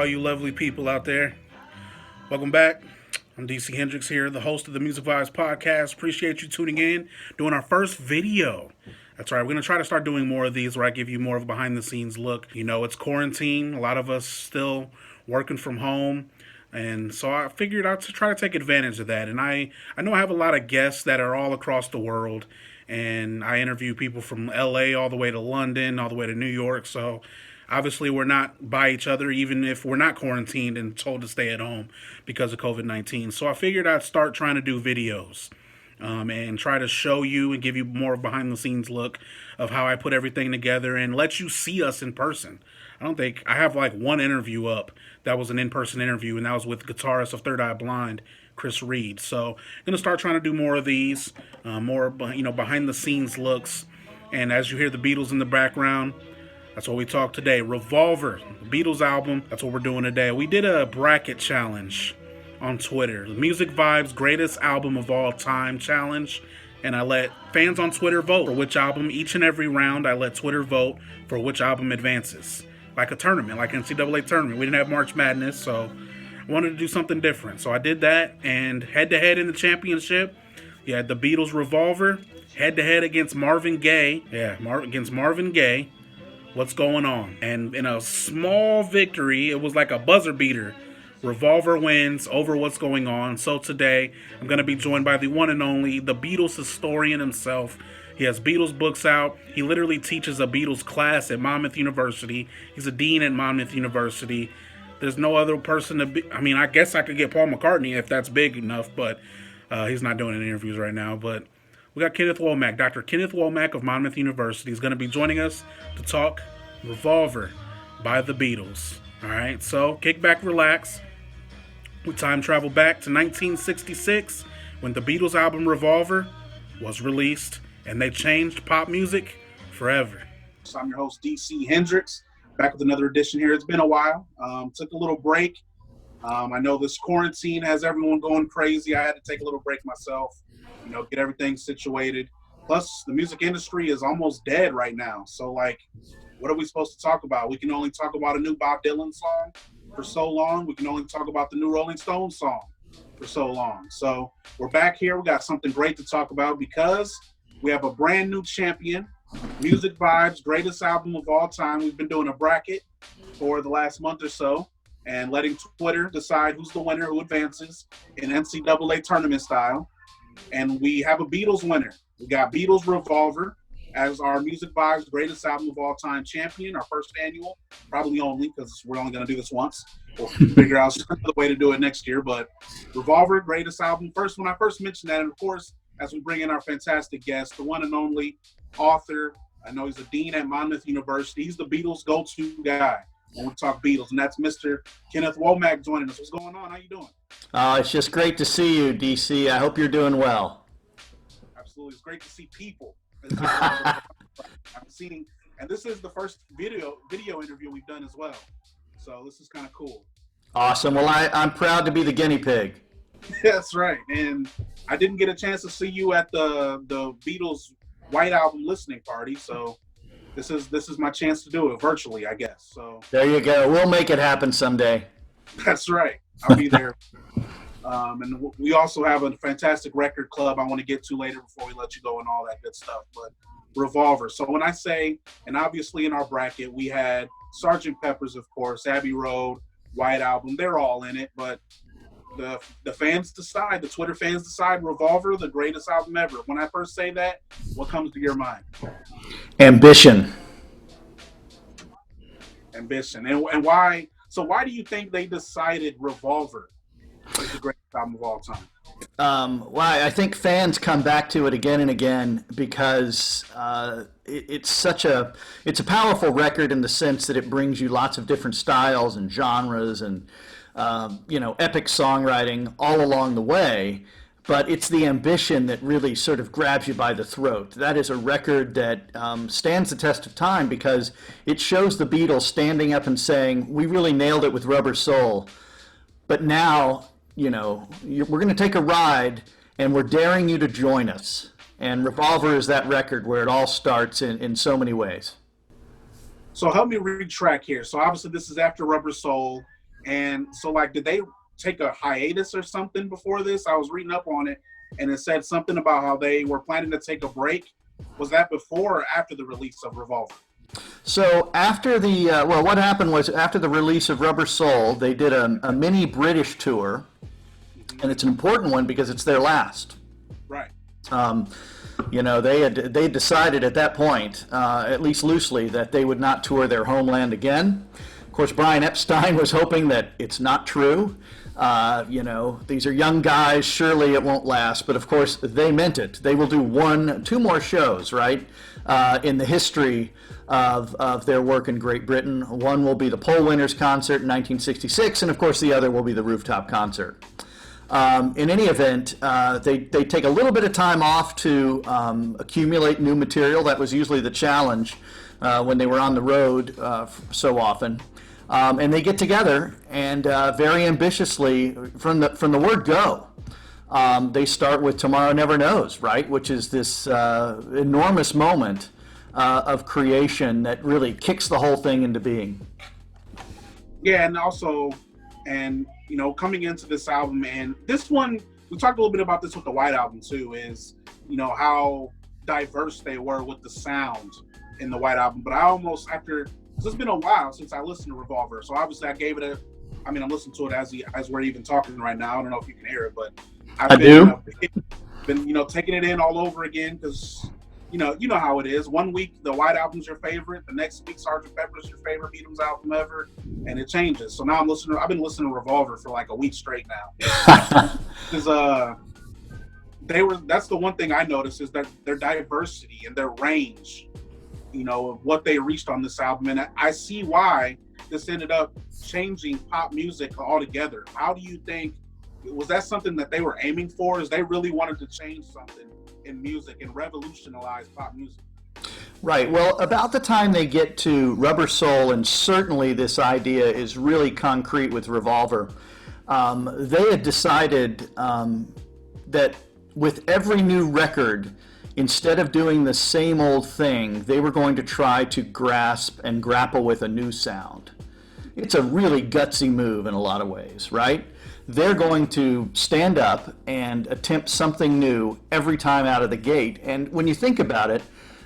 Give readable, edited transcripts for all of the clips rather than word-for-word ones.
all you lovely people out there. Welcome back. I'm DC Hendrix here, the host of the Music Vibes podcast. Appreciate you tuning in, doing our first video. That's right, we're going to try to start doing more of these where I give you more of a behind the scenes look. You know, it's quarantine, a lot of us still working from home. And so I figured out to try to take advantage of that. And I know I have a lot of guests that are all across the world. And I interview people from LA all the way to London, all the way to New York. So obviously we're not by each other, even if we're not quarantined and told to stay at home because of COVID-19. So I figured I'd start trying to do videos. And try to show you and give you more behind the scenes look of how I put everything together and let you see us in person. I don't think I have like one interview up that was an in-person interview, and that was with guitarist of Third Eye Blind, Chris Reed. So I'm gonna start trying to do more of these, more behind the scenes looks. And as you hear the Beatles in the background, that's what we talk today. Revolver, the Beatles album. That's what we're doing today. We did a bracket challenge on Twitter, the Music Vibes Greatest Album of All Time challenge, and I let fans on Twitter vote for which album. Each and every round, I let Twitter vote for which album advances, like a tournament, like an NCAA tournament. We didn't have March Madness, so I wanted to do something different. So I did that, and head-to-head in the championship, you had the Beatles' Revolver, head-to-head against Marvin Gaye. Against Marvin Gaye. What's Going On? And in a small victory, it was like a buzzer beater. Revolver wins over What's Going On. So today, I'm going to be joined by the one and only, the Beatles historian himself. He has Beatles books out. He literally teaches a Beatles class at Monmouth University. He's a dean at Monmouth University. There's no other person to be. I mean, I guess I could get Paul McCartney if that's big enough, but he's not doing any interviews right now. But we got Kenneth Womack, Dr. Kenneth Womack of Monmouth University. He's going to be joining us to talk Revolver by the Beatles. All right, so kick back, relax. We time travel back to 1966 when the Beatles album Revolver was released, and they changed pop music forever. So I'm your host, DC Hendrix, back with another edition here. It's been a while. Took a little break. I know this quarantine has everyone going crazy. I had to take a little break myself, get everything situated. Plus, the music industry is almost dead right now. So, what are we supposed to talk about? We can only talk about a new Bob Dylan song for so long. We can only talk about the new Rolling Stones song for so long. So we're back here. We got something great to talk about because we have a brand new champion, Music Vibes Greatest Album of All Time. We've been doing a bracket for the last month or so and letting Twitter decide who's the winner, who advances in NCAA tournament style. And we have a Beatles winner. We got Beatles Revolver as our Music Vibes Greatest Album of All Time champion, our first annual, probably only because we're only going to do this once. We'll figure out another way to do it next year. But Revolver, Greatest Album. First, when I first mentioned that, and of course, as we bring in our fantastic guest, the one and only author, I know he's a dean at Monmouth University. He's the Beatles go-to guy when we talk Beatles, and that's Mr. Kenneth Womack joining us. What's going on? How you doing? It's just great to see you, DC. I hope you're doing well. Absolutely. It's great to see people. I'm seeing, and this is the first video interview we've done as well. So this is kind of cool. Awesome. Well, I'm proud to be the guinea pig. That's right. And I didn't get a chance to see you at the Beatles White Album listening party. So this is my chance to do it virtually, I guess. So there you go. We'll make it happen someday. That's right. I'll be there. And we also have a fantastic record club I want to get to later before we let you go and all that good stuff. But Revolver. So when I say, and obviously in our bracket, we had Sgt. Pepper's, of course, Abbey Road, White Album. They're all in it. But the fans decide, the Twitter fans decide Revolver, the greatest album ever. When I first say that, what comes to your mind? Ambition. And why? So why do you think they decided Revolver is the greatest album of all time? I think fans come back to it again and again because it's a powerful record in the sense that it brings you lots of different styles and genres and epic songwriting all along the way. But it's the ambition that really sort of grabs you by the throat. That is a record that stands the test of time because it shows the Beatles standing up and saying, "We really nailed it with Rubber Soul, but now." We're going to take a ride, and we're daring you to join us. And Revolver is that record where it all starts in so many ways. So help me retrack here. So obviously this is after Rubber Soul. And so, like, did they take a hiatus or something before this? I was reading up on it, and it said something about how they were planning to take a break. Was that before or after the release of Revolver? So after the what happened was after the release of Rubber Soul, they did a mini British tour, and it's an important one because it's their last. Right. Um, they decided at that point, at least loosely, that they would not tour their homeland again. Of course, Brian Epstein was hoping that it's not true. These are young guys. Surely it won't last. But of course, they meant it. They will do two more shows, right, in the history of their work in Great Britain. One will be the Poll Winners concert in 1966, and of course, the other will be the rooftop concert. In any event, they take a little bit of time off to accumulate new material. That was usually the challenge when they were on the road so often. And they get together and very ambitiously, from the word go, they start with Tomorrow Never Knows, right? Which is this enormous moment of creation that really kicks the whole thing into being. Yeah, and also, coming into this album, and this one, we talked a little bit about this with the White Album too, is, how diverse they were with the sound in the White Album. But I almost, because it's been a while since I listened to Revolver, so obviously I gave it I'm listening to it as we're even talking right now. I don't know if you can hear it, but I do. Been taking it in all over again because you know how it is. One week the White Album's your favorite, the next week Sgt. Pepper's your favorite Beatles album ever, and it changes. So now I've been listening to Revolver for like a week straight now. Because that's the one thing I noticed is that their diversity and their range, of what they reached on this album, and I see why this ended up changing pop music altogether. How do you think, was that something that they were aiming for? Is they really wanted to change something in music and revolutionize pop music? Right. Well, about the time they get to Rubber Soul, and certainly this idea is really concrete with Revolver, they had decided that with every new record, instead of doing the same old thing, they were going to try to grasp and grapple with a new sound. It's a really gutsy move in a lot of ways, right? They're going to stand up and attempt something new every time out of the gate. And when you think about it,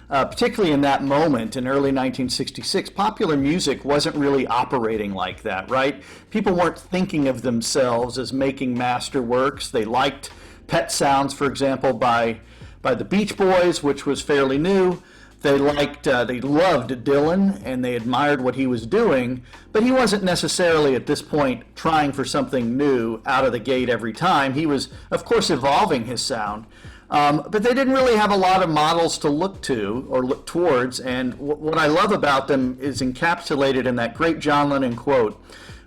particularly in that moment in early 1966, popular music wasn't really operating like that, right? People weren't thinking of themselves as making masterworks. They liked Pet Sounds, for example, by the Beach Boys, which was fairly new. They loved Dylan, and they admired what he was doing, but he wasn't necessarily at this point trying for something new out of the gate every time. He was, of course, evolving his sound, but they didn't really have a lot of models to look to or look towards, and what I love about them is encapsulated in that great John Lennon quote.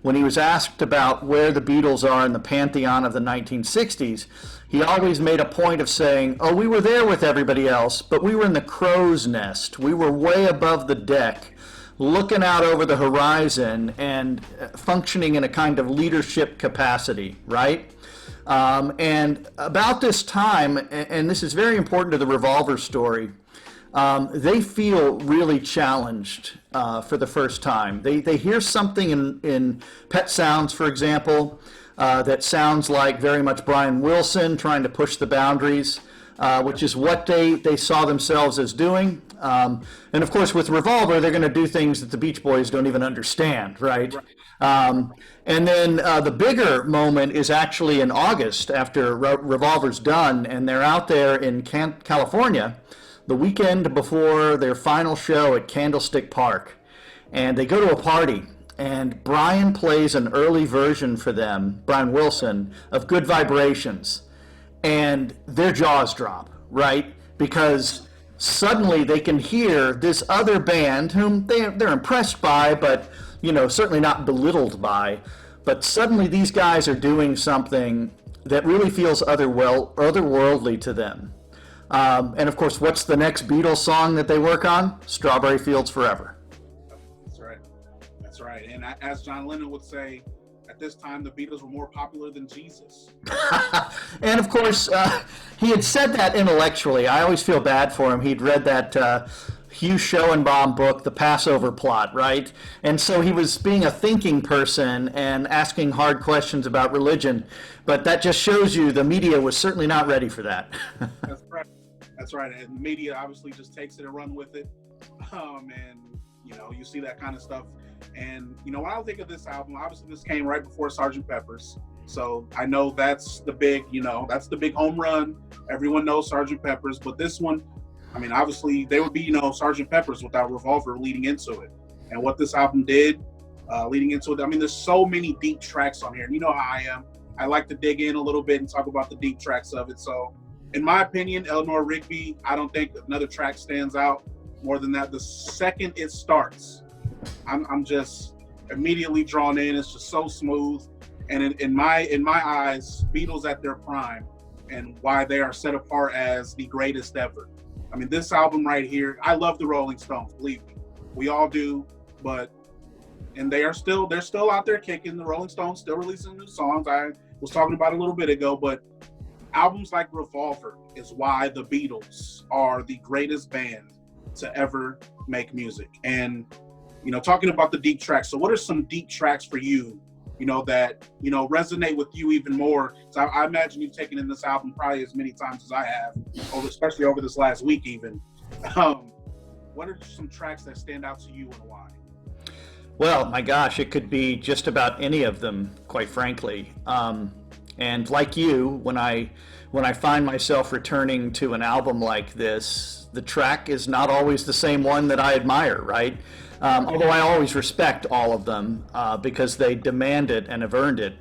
When he was asked about where the Beatles are in the pantheon of the 1960s, he always made a point of saying, oh, we were there with everybody else, but we were in the crow's nest. We were way above the deck, looking out over the horizon and functioning in a kind of leadership capacity, right? And about this time, and this is very important to the Revolver story, they feel really challenged for the first time. They hear something in Pet Sounds, for example, that sounds like very much Brian Wilson trying to push the boundaries, which is what they saw themselves as doing. And of course, with Revolver, they're going to do things that the Beach Boys don't even understand, right? And then the bigger moment is actually in August after Revolver's done, and they're out there in California the weekend before their final show at Candlestick Park. And they go to a party, and Brian plays an early version for them, Brian Wilson, of Good Vibrations. And their jaws drop, right? Because suddenly they can hear this other band whom they're impressed by, but certainly not belittled by. But suddenly these guys are doing something that really feels otherworldly to them. And of course, what's the next Beatles song that they work on? Strawberry Fields Forever. That's right. And as John Lennon would say, at this time, the Beatles were more popular than Jesus. And of course, he had said that intellectually. I always feel bad for him. He'd read that Hugh Schoenbaum book, The Passover Plot, right? And so he was being a thinking person and asking hard questions about religion. But that just shows you the media was certainly not ready for that. That's right. That's right. And the media obviously just takes it and run with it. And you see that kind of stuff. And when I think of this album, obviously this came right before Sgt. Pepper's. So I know that's the big, that's the big home run. Everyone knows Sgt. Pepper's, but this one, I mean, obviously there would be Sgt. Pepper's without Revolver leading into it. And what this album did leading into it, I mean, there's so many deep tracks on here. And you know how I am. I like to dig in a little bit and talk about the deep tracks of it. So in my opinion, Eleanor Rigby, I don't think another track stands out more than that. The second it starts, I'm just immediately drawn in. It's just so smooth. And in my eyes, Beatles at their prime, and why they are set apart as the greatest ever. I mean, this album right here, I love the Rolling Stones, believe me. We all do, and they're still out there kicking. The Rolling Stones still releasing new songs. I was talking about it a little bit ago, but albums like Revolver is why the Beatles are the greatest band to ever make music. And, talking about the deep tracks. So what are some deep tracks for you, that, resonate with you even more? So I imagine you've taken in this album probably as many times as I have, especially over this last week even. What are some tracks that stand out to you and why? Well, my gosh, it could be just about any of them, quite frankly. And like you, when I find myself returning to an album like this, the track is not always the same one that I admire, right? Although I always respect all of them because they demand it and have earned it.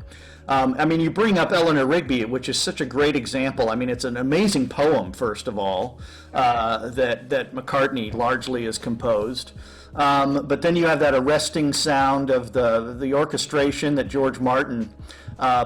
I mean, you bring up Eleanor Rigby, which is such a great example. I mean, it's an amazing poem, first of all, that McCartney largely has composed. But then you have that arresting sound of the orchestration that George Martin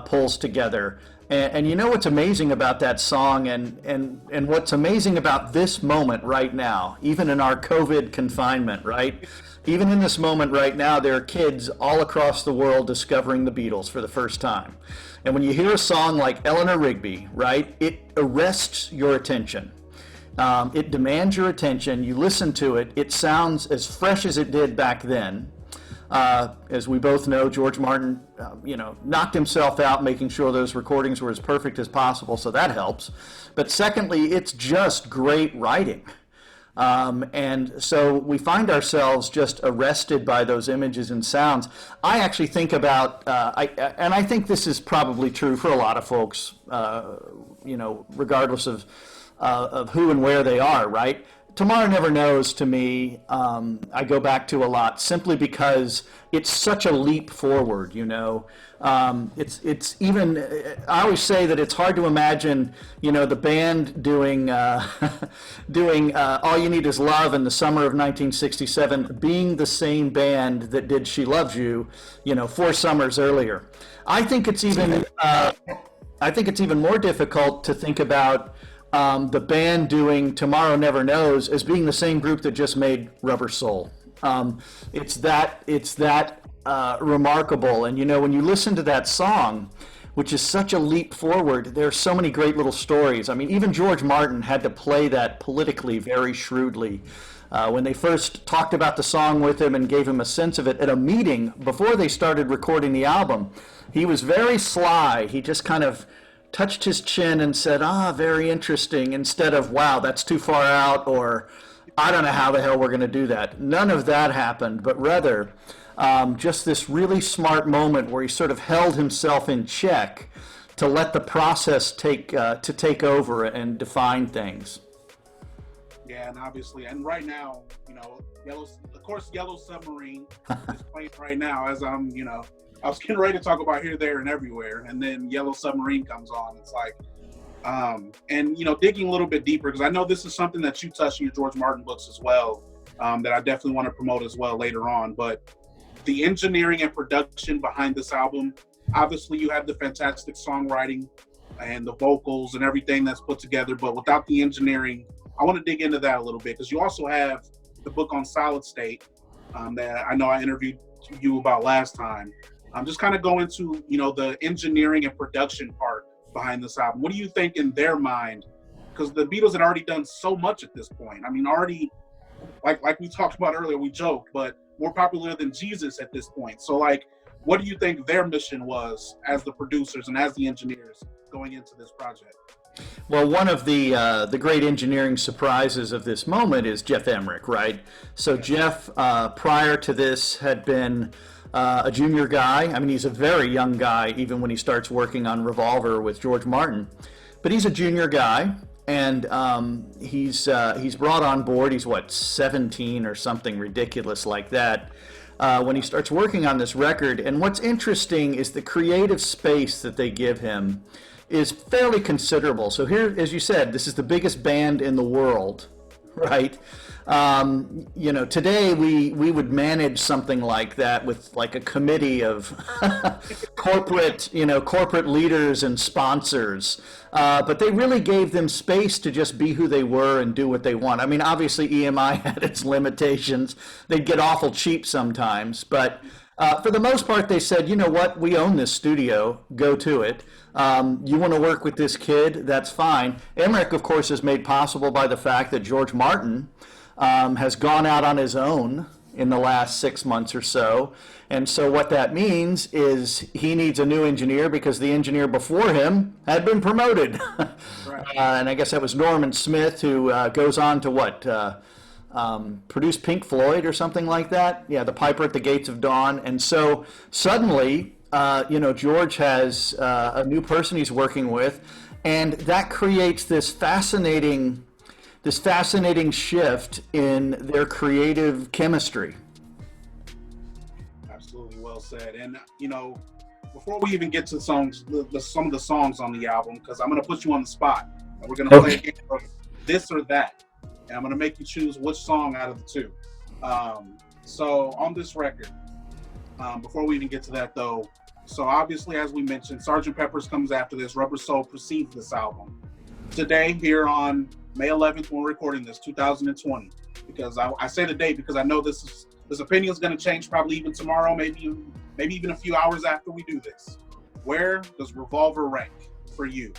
pulls together. And you know what's amazing about that song, and what's amazing about this moment right now, even in our COVID confinement, right? Even in this moment right now, there are kids all across the world discovering the Beatles for the first time. And when you hear a song like Eleanor Rigby, right, it arrests your attention. It demands your attention. You listen to it. It sounds as fresh as it did back then. As we both know, George Martin, knocked himself out making sure those recordings were as perfect as possible, so that helps. But secondly, it's just great writing. And so we find ourselves just arrested by those images and sounds. I actually think about, and I think this is probably true for a lot of folks, regardless of who and where they are, right? Tomorrow Never Knows, to me, I go back to a lot simply because it's such a leap forward, It's even, I always say that it's hard to imagine, the band doing All You Need Is Love in the summer of 1967 being the same band that did She Loves You, 4 summers earlier. I think it's even more difficult to think about the band doing Tomorrow Never Knows as being the same group that just made Rubber Soul. It's that remarkable. And when you listen to that song, which is such a leap forward, there's so many great little stories. I mean, even George Martin had to play that politically very shrewdly. When they first talked about the song with him and gave him a sense of it at a meeting before they started recording the album, he was very sly. He just kind of touched his chin and said, very interesting, instead of, wow, that's too far out, or I don't know how the hell we're going to do that. None of that happened, but rather just this really smart moment where he sort of held himself in check to let the process take over and define things. Yeah, and obviously, and right now, Yellow Submarine is playing right now as I was getting ready to talk about Here, There, and Everywhere, and then Yellow Submarine comes on. It's like, and digging a little bit deeper, because I know this is something that you touch in your George Martin books as well, that I definitely want to promote as well later on. But the engineering and production behind this album, obviously you have the fantastic songwriting and the vocals and everything that's put together, but without the engineering, I want to dig into that a little bit, because you also have the book on Solid State that I know I interviewed you about last time. I'm just kind of going to, the engineering and production part behind this album. What do you think in their mind? Because the Beatles had already done so much at this point. I mean, already like we talked about earlier, we joked, but more popular than Jesus at this point. So like, what do you think their mission was as the producers and as the engineers going into this project? Well, one of the great engineering surprises of this moment is Jeff Emmerich, right? So Jeff, prior to this, had been a junior guy. I mean, he's a very young guy, even when he starts working on Revolver with George Martin. But he's a junior guy, and he's brought on board. He's what, 17 or something ridiculous like that. When he starts working on this record. And what's interesting is the creative space that they give him is fairly considerable. So here, as you said, this is the biggest band in the world, right? Today we would manage something like that with like a committee of corporate leaders and sponsors. But they really gave them space to just be who they were and do what they want. I mean, obviously EMI had its limitations. They'd get awful cheap sometimes, but for the most part, they said, you know what, we own this studio, go to it. You want to work with this kid, that's fine. Emmerich, of course, is made possible by the fact that George Martin has gone out on his own in the last 6 months or so. And so what that means is he needs a new engineer because the engineer before him had been promoted. Right. And I guess that was Norman Smith, who goes on to produce Pink Floyd or something like that. Yeah, The Piper at the Gates of Dawn. And so suddenly, George has a new person he's working with, and that creates this fascinating shift in their creative chemistry. Absolutely, well said. And before we even get to some of the songs on the album, because I'm going to put you on the spot, and we're going to play a game of this or that, and I'm going to make you choose which song out of the two. So on this record, before we even get to that though, so obviously, as we mentioned, Sgt. Pepper's comes after this. Rubber Soul precedes this album. Today, here on May 11th, when we're recording this, 2020, because I say the date because I know this opinion is going to change probably even tomorrow, maybe even a few hours after we do this. Where does Revolver rank for you?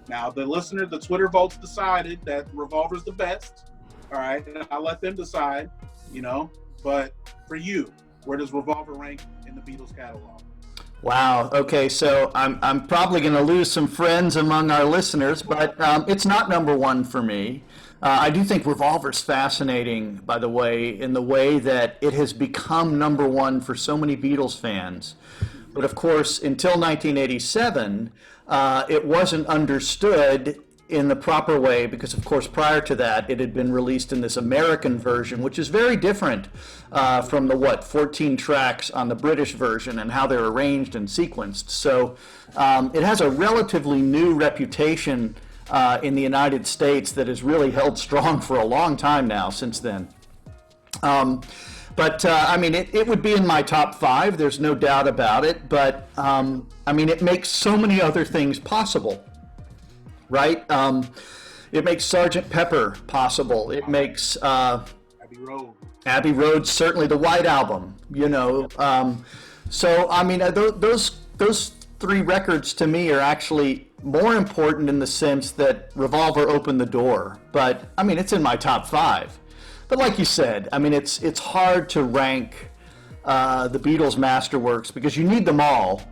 Now, the Twitter votes decided that Revolver's the best. All right, and I'll let them decide, but for you, where does Revolver rank in the Beatles catalog? Wow. Okay, so I'm probably going to lose some friends among our listeners, but it's not number one for me. I do think Revolver's fascinating, by the way, in the way that it has become number one for so many Beatles fans. But of course, until 1987, it wasn't understood in the proper way because, of course, prior to that, it had been released in this American version, which is very different from the 14 tracks on the British version and how they're arranged and sequenced. So it has a relatively new reputation in the United States that has really held strong for a long time now since then. It would be in my top 5. There's no doubt about it. But, it makes so many other things possible. Right? It makes Sgt. Pepper possible. It makes Abbey Road, certainly the White Album, those 3 records to me are actually more important in the sense that Revolver opened the door. But, it's in my top 5. But like you said, it's hard to rank the Beatles' masterworks because you need them all.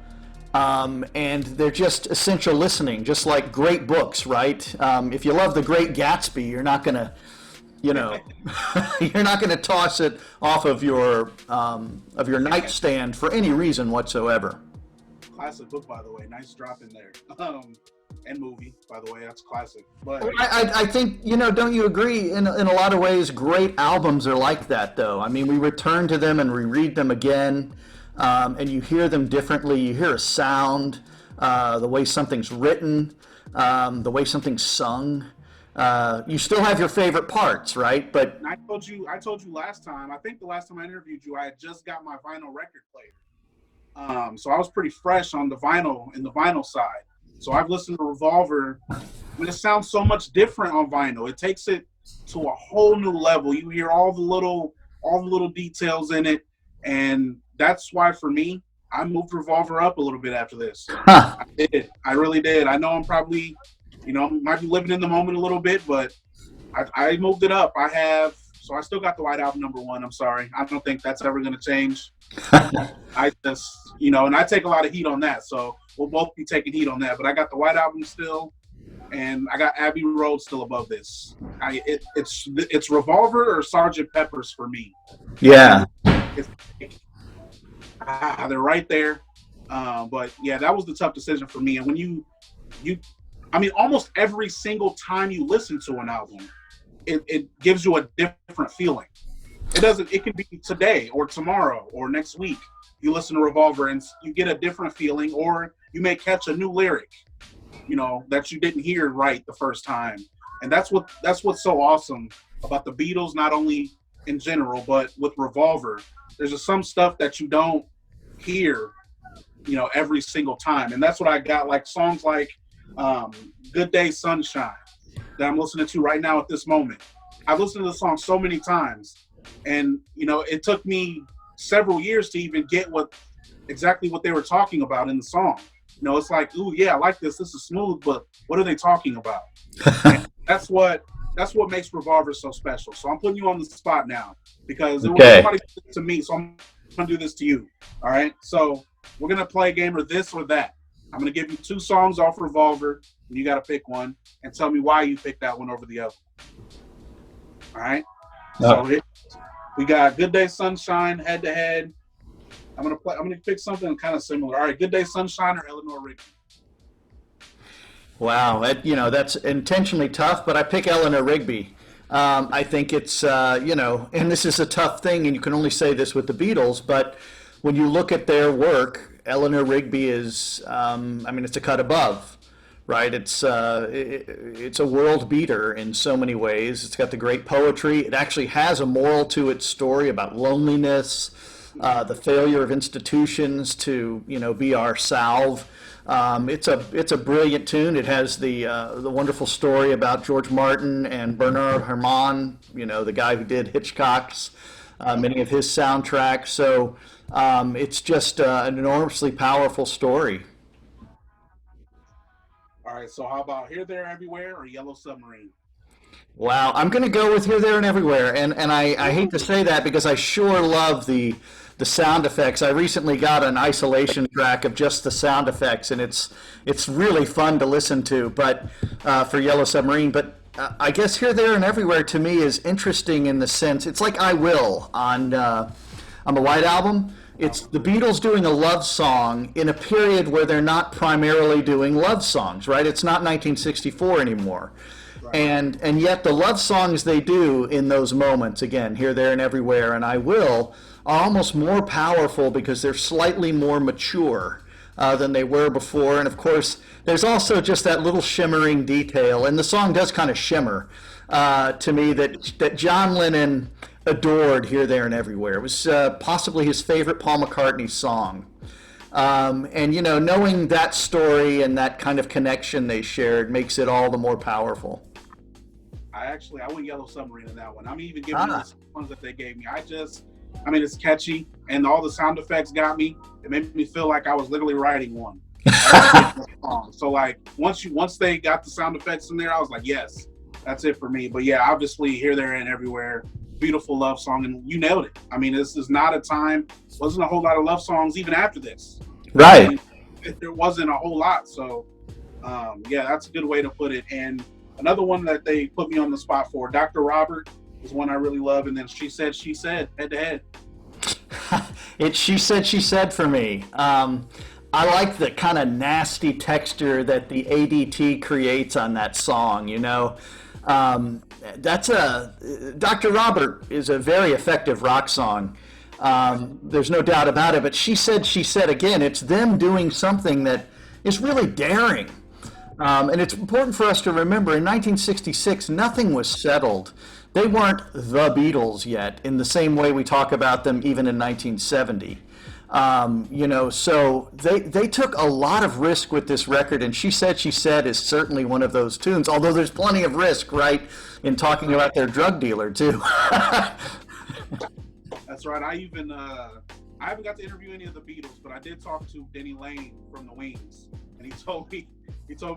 And they're just essential listening, just like great books, right? If you love The Great Gatsby, you're not gonna, you're not gonna toss it off of your nightstand for any reason whatsoever. Classic book, by the way. Nice drop in there. And movie, by the way, that's classic. But I think, don't you agree? In a lot of ways, great albums are like that, though. We return to them and reread them again. And you hear them differently. You hear a sound, the way something's written, the way something's sung. You still have your favorite parts, right? But I told you last time. I think the last time I interviewed you, I had just got my vinyl record player. So I was pretty fresh on the vinyl side. So I've listened to Revolver, and it sounds so much different on vinyl. It takes it to a whole new level. You hear all the little details in it, and that's why, for me, I moved Revolver up a little bit after this. Huh. I did. I really did. I know I'm probably, might be living in the moment a little bit, but I moved it up. I have So I still got the White Album #1. I'm sorry. I don't think that's ever going to change. I just, and I take a lot of heat on that. So we'll both be taking heat on that. But I got the White Album still, and I got Abbey Road still above this. It's Revolver or Sergeant Pepper's for me. Yeah. It's, they're right there. But yeah, that was the tough decision for me. And when almost every single time you listen to an album, it gives you a different feeling. It can be today or tomorrow or next week. You listen to Revolver and you get a different feeling, or you may catch a new lyric, that you didn't hear right the first time. And that's what's so awesome about the Beatles, not only in general, but with Revolver. There's just some stuff that you don't hear, every single time. And that's what I got, like songs like Good Day Sunshine that I'm listening to right now at this moment. I've listened to the song so many times, and it took me several years to even get exactly what they were talking about in the song. It's like, ooh, yeah, I like this. This is smooth, but what are they talking about? That's what makes Revolver so special. So I'm putting you on the spot now because it was somebody to me, so I'm gonna do this to you. All right. So we're gonna play a game of this or that. I'm gonna give you 2 songs off Revolver, and you got to pick one and tell me why you picked that one over the other. All right. So we got Good Day Sunshine head to head. I'm gonna pick something kind of similar. All right, Good Day Sunshine or Eleanor Rigby? Wow, that's intentionally tough, but I pick Eleanor Rigby. I think it's and this is a tough thing, and you can only say this with the Beatles, but when you look at their work, Eleanor Rigby is, it's a cut above. Right, it's a world beater in so many ways. It's got the great poetry. It actually has a moral to its story about loneliness, the failure of institutions to be our salve. It's a brilliant tune. It has the wonderful story about George Martin and Bernard Herrmann, the guy who did Hitchcock's many of his soundtracks. So it's just an enormously powerful story. All right, so how about Here, There, Everywhere or Yellow Submarine? Wow, I'm going to go with Here, There, and Everywhere, and I hate to say that because I sure love the sound effects. I recently got an isolation track of just the sound effects, and it's really fun to listen to. But for Yellow Submarine, but I guess Here, There, and Everywhere to me is interesting in the sense it's like I Will on the White Album. It's the Beatles doing a love song in a period where they're not primarily doing love songs, right? It's not 1964 anymore. Right. And yet the love songs they do in those moments, again, Here, There, and Everywhere, and I Will, are almost more powerful because they're slightly more mature than they were before. And of course, there's also just that little shimmering detail, and the song does kind of shimmer to me that John Lennon adored Here, There, and Everywhere. It was possibly his favorite Paul McCartney song. And knowing that story and that kind of connection they shared makes it all the more powerful. I went Yellow Submarine in that one. I'm even giving you the ones that they gave me. It's catchy, and all the sound effects got me. It made me feel like I was literally writing one. So like once they got the sound effects in there, I was like, yes, that's it for me. But yeah, obviously Here, There, and Everywhere. Beautiful love song, and you nailed it. This is not a time, wasn't a whole lot of love songs even after this. Right. There wasn't a whole lot. So, yeah, that's a good way to put it. And another one that they put me on the spot for, Dr. Robert, is one I really love. And then She Said, head to head. It's She Said for me. I like the kind of nasty texture that the ADT creates on that song, Dr. Robert is a very effective rock song. There's no doubt about it. But She Said again, it's them doing something that is really daring. And it's important for us to remember in 1966, nothing was settled. They weren't the Beatles yet in the same way we talk about them even in 1970. So they took a lot of risk with this record, and She Said is certainly one of those tunes, although there's plenty of risk, right, in talking about their drug dealer, too. That's right. I haven't got to interview any of the Beatles, but I did talk to Denny Lane from the Wings, and he told me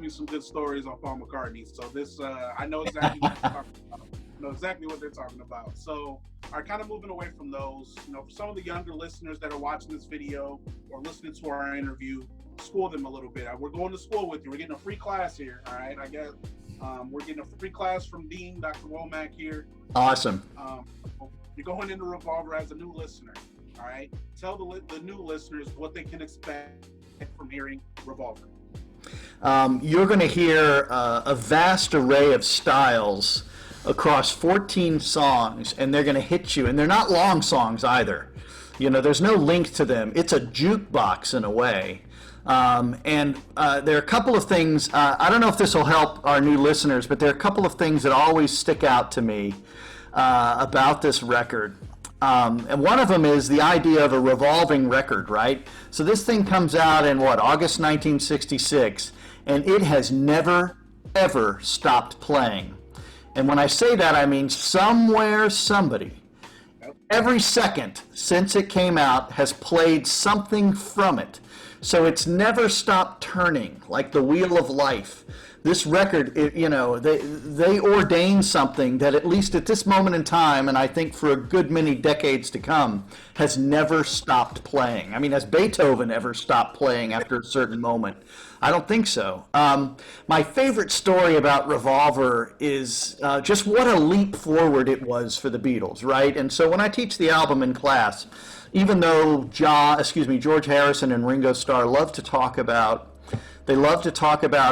some good stories on Paul McCartney. So this, I know exactly what you're talking about. know exactly what they're talking about. So, are kind of moving away from those. For some of the younger listeners that are watching this video or listening to our interview, school them a little bit. We're going to school with you. We're getting a free class here. All right, I guess we're getting a free class from Dean, Dr. Womack here. Awesome. You're going into Revolver as a new listener. All right, tell the new listeners what they can expect from hearing Revolver. You're going to hear a vast array of styles across 14 songs, and they're going to hit you. And they're not long songs either. There's no link to them. It's a jukebox in a way. And there are a couple of things, I don't know if this will help our new listeners, but there are a couple of things that always stick out to me about this record. And one of them is the idea of a revolving record, right? So this thing comes out in August 1966, and it has never, ever stopped playing. And when I say that, I mean somewhere, somebody, every second since it came out has played something from it. So it's never stopped turning, like the wheel of life. This record, they ordained something that at least at this moment in time, and I think for a good many decades to come, has never stopped playing. I mean, has Beethoven ever stopped playing after a certain moment? I don't think so. My favorite story about Revolver is just what a leap forward it was for the Beatles, right? And so when I teach the album in class, even though George Harrison and Ringo Starr love to talk about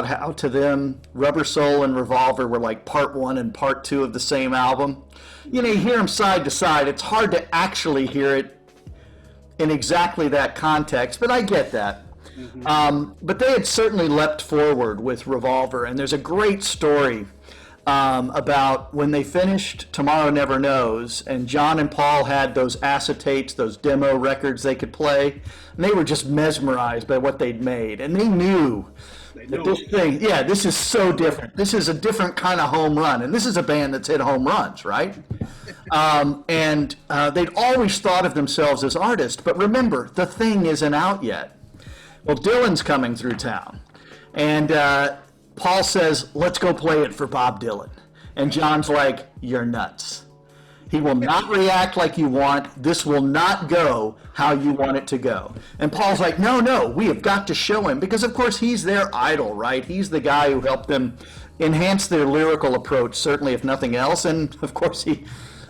how to them Rubber Soul and Revolver were like part one and part two of the same album. You hear them side to side. It's hard to actually hear it in exactly that context, but I get that. Mm-hmm. But they had certainly leapt forward with Revolver, and there's a great story about when they finished Tomorrow Never Knows, and John and Paul had those acetates, those demo records they could play, and they were just mesmerized by what they'd made, and they knew that this thing, this is so different. This is a different kind of home run, and this is a band that's hit home runs, right? And they'd always thought of themselves as artists, but remember, the thing isn't out yet. Well, Dylan's coming through town, and Paul says, let's go play it for Bob Dylan. And John's like, you're nuts. He will not react like you want. This will not go how you want it to go. And Paul's like, no, we have got to show him. Because, of course, he's their idol, right? He's the guy who helped them enhance their lyrical approach, certainly, if nothing else. And, of course, he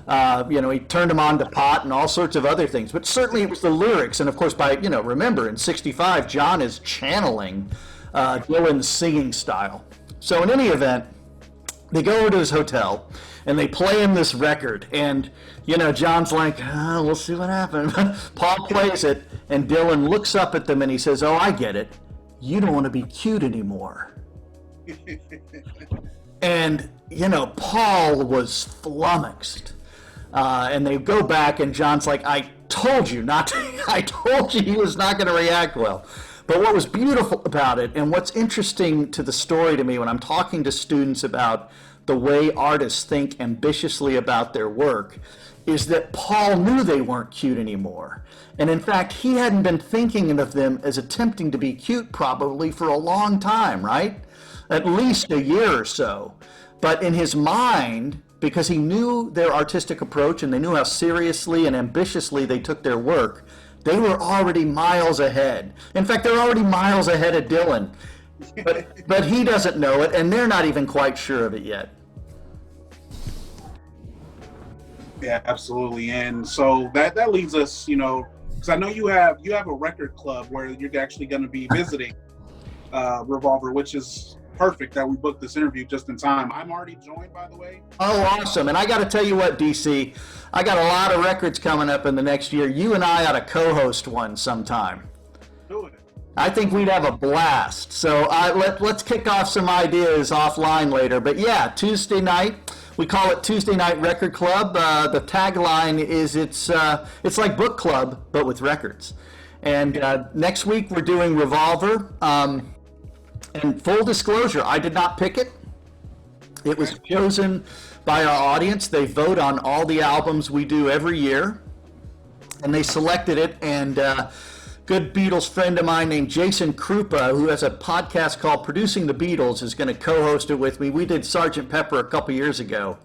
turned him on to pot and all sorts of other things. But certainly it was the lyrics. And, of course, remember, in 65, John is channeling Dylan's singing style. So in any event, they go over to his hotel and they play him this record, and John's like, we'll see what happens. Paul plays it, and Dylan looks up at them and he says, I get it, you don't want to be cute anymore. And Paul was flummoxed, and they go back and John's like, I told you he was not going to react well. But what was beautiful about it, and what's interesting to the story to me when I'm talking to students about the way artists think ambitiously about their work, is that Paul knew they weren't cute anymore. And in fact, he hadn't been thinking of them as attempting to be cute probably for a long time, right? At least a year or so. But in his mind, because he knew their artistic approach and they knew how seriously and ambitiously they took their work, they were already miles ahead. In fact, they're already miles ahead of Dylan. But he doesn't know it, and they're not even quite sure of it yet. Yeah, absolutely. And so that leads us, because I know you have a record club where you're actually going to be visiting Revolver, which is perfect that we booked this interview just in time. I'm already joined, by the way. Oh, awesome. And I got to tell you what, DC, I got a lot of records coming up in the next year. You and I ought to co-host one sometime. Do it. I think we'd have a blast. So let's kick off some ideas offline later. But yeah, Tuesday night, we call it Tuesday Night Record Club. The tagline is it's like book club, but with records. And next week we're doing Revolver. And full disclosure, I did not pick it. It was chosen by our audience. They vote on all the albums we do every year. And they selected it. And good Beatles friend of mine named Jason Krupa, who has a podcast called Producing the Beatles, is going to co-host it with me. We did Sgt. Pepper a couple years ago.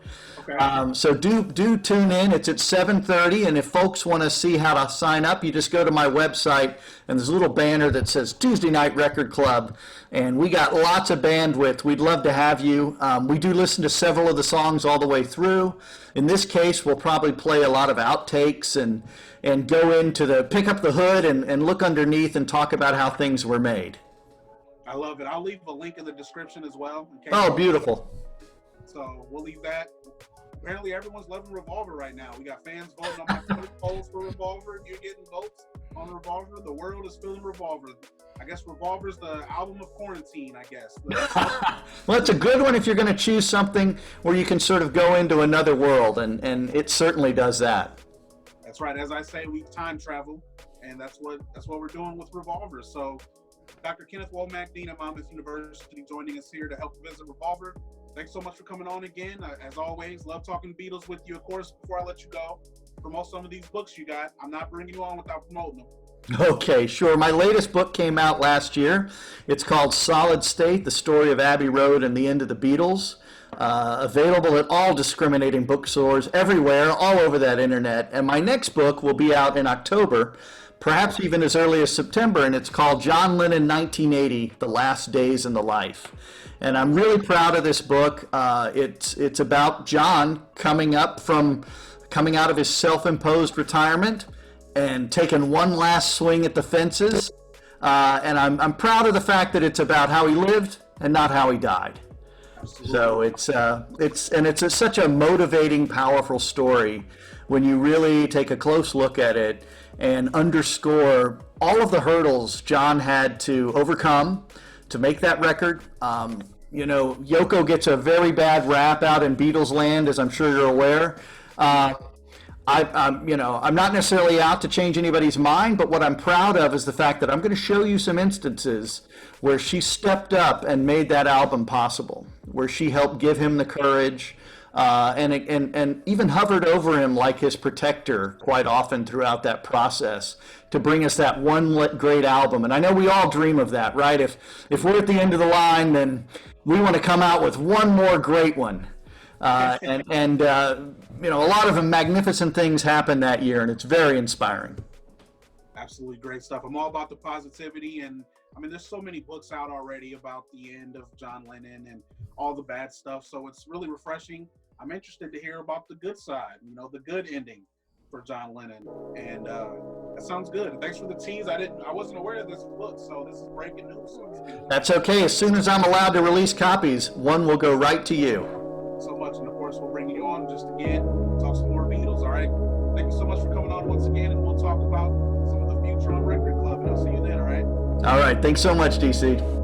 Okay. So do tune in. It's at 7:30, and if folks want to see how to sign up, you just go to my website, and there's a little banner that says Tuesday Night Record Club, and we got lots of bandwidth. We'd love to have you. We do listen to several of the songs all the way through. In this case, we'll probably play a lot of outtakes and go into pick up the hood and look underneath and talk about how things were made. I love it. I'll leave a link in the description as well. Oh, beautiful. So we'll leave that. Apparently everyone's loving Revolver right now. We got fans voting on my Twitter polls for Revolver. You're getting votes on Revolver. The world is feeling Revolver. I guess Revolver's the album of quarantine, I guess. Well, it's a good one if you're going to choose something where you can sort of go into another world, and it certainly does that. That's right. As I say, we time travel, and that's what we're doing with Revolver. So Dr. Kenneth Womack, Dean of Monmouth University, joining us here to help visit Revolver. Thanks so much for coming on again. As always, love talking Beatles with you. Of course, before I let you go, promote some of these books you got. I'm not bringing you on without promoting them. Okay, sure. My latest book came out last year. It's called Solid State, The Story of Abbey Road and the End of the Beatles. Available at all discriminating bookstores everywhere, all over that internet. And my next book will be out in October, perhaps even as early as September, and it's called John Lennon 1980, The Last Days in the Life. And I'm really proud of this book. It's about John coming out of his self-imposed retirement and taking one last swing at the fences. And I'm proud of the fact that it's about how he lived and not how he died. Absolutely. So it's such a motivating, powerful story when you really take a close look at it and underscore all of the hurdles John had to overcome to make that record. Yoko gets a very bad rap out in Beatles land, as I'm sure you're aware. I'm not necessarily out to change anybody's mind, but what I'm proud of is the fact that I'm going to show you some instances where she stepped up and made that album possible, where she helped give him the courage, and even hovered over him like his protector quite often throughout that process to bring us that one great album. And I know we all dream of that, right? If we're at the end of the line, then we want to come out with one more great one. A lot of magnificent things happened that year, and it's very inspiring. Absolutely great stuff. I'm all about the positivity, and there's so many books out already about the end of John Lennon and all the bad stuff, so it's really refreshing. I'm interested to hear about the good side, the good ending for John Lennon, and that sounds good. Thanks for the tease. I wasn't aware of this book, so this is breaking news. That's okay. As soon as I'm allowed to release copies, one will go right to you. So much, and of course we'll bring you on just again, talk some more Beatles. All right, thank you so much for coming on once again, and we'll talk about some of the future on Record Club, and I'll see you then. All right, thanks so much, DC.